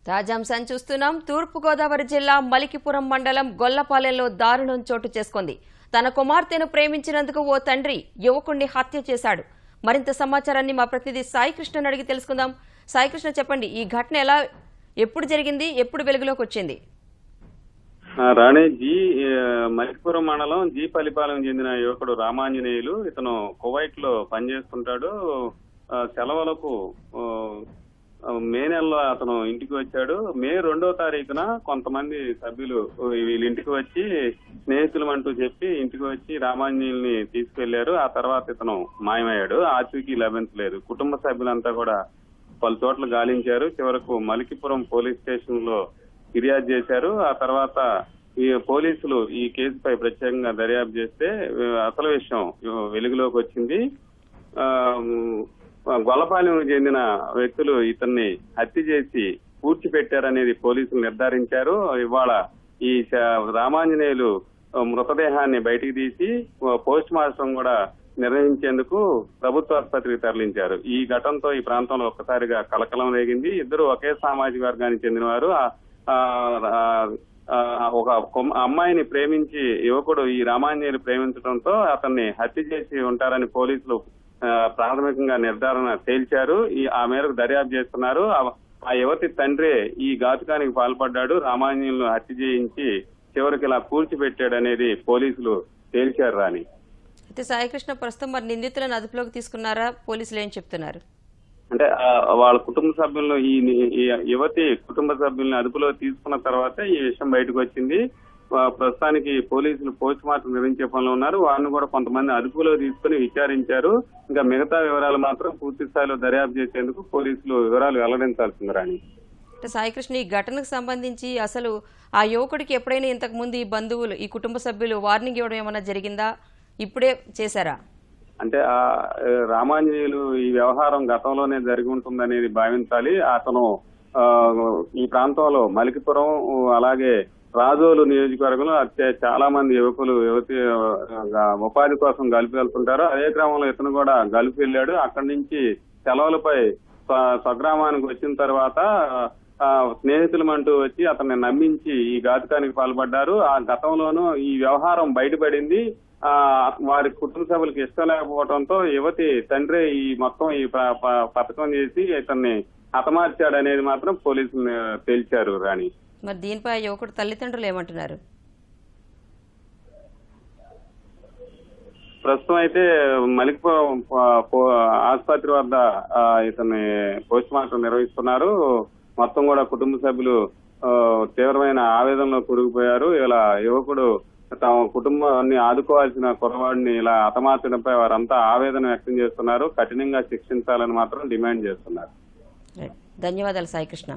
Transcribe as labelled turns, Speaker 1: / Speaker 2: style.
Speaker 1: తాజాంశాన్ని చూస్తున్నాం. తూర్పుగోదావరి జిల్లా మలికిపురం మండలం గొల్లపాలెంలో దారుణం చోటు చేసుకుంది. తన కుమార్తెను ప్రేమించినందుకు ఓ తండ్రి యువకుణ్ణి హత్య చేశాడు. మరింత సమాచారాన్ని మా ప్రతినిధి సాయికృష్ణను అడిగి తెలుసుకుందాం. సాయికృష్ణ, చెప్పండి, ఈ ఘటన ఎప్పుడు జరిగింది, ఎప్పుడు వెలుగులోకి వచ్చింది?
Speaker 2: రాణి మలికిపురం మండలం పల్లిపాలెం చెందిన యువకుడు రామాంజనేయులు. ఇతను కువైట్ లో పనిచేస్తుంటాడు. సెలవులకు మే నెలలో అతను ఇంటికి వచ్చాడు. మే 2వ తారీఖున కొంతమంది సభ్యులు వీళ్ళ ఇంటికి వచ్చి స్నేహితులు అంటూ చెప్పి ఇంటికి వచ్చి రామాంజనేయుల్ని తీసుకెళ్లారు. ఆ తర్వాత ఇతను మాయమయ్యాడు. ఆచూకీ లభించలేదు. కుటుంబ సభ్యులంతా కూడా పలు చోట్ల గాలించారు. చివరకు మలికిపురం పోలీస్ స్టేషన్ లో ఫిర్యాదు చేశారు. ఆ తర్వాత ఈ పోలీసులు ఈ కేసుపై ప్రత్యేకంగా దర్యాప్తు చేస్తే అసలు విషయం వెలుగులోకి వచ్చింది. గొల్లపాలెంకు చెందిన వ్యక్తులు ఇతన్ని హత్య చేసి పూడ్చిపెట్టారనేది పోలీసులు నిర్ధారించారు. ఇవాళ ఈ రామాంజనేయులు మృతదేహాన్ని బయటికి తీసి పోస్ట్ మార్టం కూడా నిర్వహించేందుకు ప్రభుత్వ ఆసుపత్రికి తరలించారు. ఈ ఘటనతో ఈ ప్రాంతంలో ఒక్కసారిగా కలకలం రేగింది. ఇద్దరు ఒకే సామాజిక వర్గానికి చెందినవారు. ఒక అమ్మాయిని ప్రేమించి యువకుడు ఈ రామాంజనేయులు ప్రేమించడంతో అతన్ని హత్య చేసి ఉంటారని పోలీసులు ప్రాథమికంగా నిర్ధారణ తేల్చారు. ఆ మేరకు దర్యాప్తు చేస్తున్నారు. ఆ యువతి తండ్రి ఈ ఘాతుకానికి పాల్పడ్డాడు. రామాంజనేయులను హత్య చేయించి చివరికి ఇలా కూల్చిపెట్టాడు అనేది పోలీసులు తేల్చారు. రాని
Speaker 1: అయితే సాయికృష్ణ, ప్రస్తుతం మరి నిందితులను అదుపులోకి తీసుకున్నారా? పోలీసులు ఏం చెప్తున్నారు?
Speaker 2: అంటే వాళ్ళ కుటుంబ సభ్యులను ఈ యువతి కుటుంబ సభ్యుల్ని అదుపులో తీసుకున్న తర్వాత ఈ విషయం బయటకు వచ్చింది. ప్రస్తుతానికి పోలీసులు పోస్ట్ మార్టం నిర్వహించే పనిలో ఉన్నారు. వారిని కూడా కొంతమంది అదుపులో తీసుకుని విచారించారు. ఇంకా మిగతా వివరాలు మాత్రం పూర్తి స్థాయిలో దర్యాప్తు చేసేందుకు పోలీసులు వివరాలు వెల్లడించాల్సింది. రాని
Speaker 1: సాయికృష్ణ, ఈ ఘటనకు సంబంధించి అసలు ఆ యువకుడికి ఎప్పుడైనా ఇంతకు ముందు ఈ బంధువులు, ఈ కుటుంబ సభ్యులు వార్నింగ్ ఇవ్వడం ఏమైనా జరిగిందా? ఇప్పుడే చేశారా?
Speaker 2: అంటే ఆ రామాంజనేయులు ఈ వ్యవహారం గతంలోనే జరిగి ఉంటుందనేది భావించాలి. అతను ఈ ప్రాంతంలో మలికిపురం అలాగే రాజోలు నియోజకవర్గంలో చాలా మంది యువకులు యువతి ఉపాధి కోసం గల్ఫ్ వెళ్తుంటారు. అదే క్రమంలో ఇతను కూడా గల్ఫ్ వెళ్ళాడు. అక్కడి నుంచి సెలవులపై స్వగ్రామానికి వచ్చిన తర్వాత స్నేహితులమంటూ వచ్చి అతన్ని నమ్మించి ఈ ఘాతుకానికి పాల్పడ్డారు. ఆ గతంలోనూ ఈ వ్యవహారం బయటపడింది. వారి కుటుంబ సభ్యులకు ఇష్టం లేకపోవడంతో యువతి తండ్రి ఈ మొత్తం ఈ పథకం చేసి ఇతన్ని హతమార్చాడనేది మాత్రం పోలీసులు తేల్చారు. రాణి,
Speaker 1: మరి దీనిపై యువకుడు తల్లిదండ్రులు ఏమంటున్నారు?
Speaker 2: ప్రస్తుతం అయితే మలికిపురం ఆసుపత్రి వద్ద ఇతన్ని పోస్ట్ మార్టం నిర్వహిస్తున్నారు. మొత్తం కూడా కుటుంబ సభ్యులు తీవ్రమైన ఆవేదనలో కూరుకుపోయారు. ఇలా యువకుడు తమ కుటుంబాన్ని ఆదుకోవాల్సిన కుర్రవాడిని ఇలా హతమార్చడంపై వారంతా ఆవేదన వ్యక్తం చేస్తున్నారు. కఠినంగా శిక్షించాలని మాత్రం డిమాండ్ చేస్తున్నారు.
Speaker 1: ధన్యవాదాలు సాయికృష్ణ.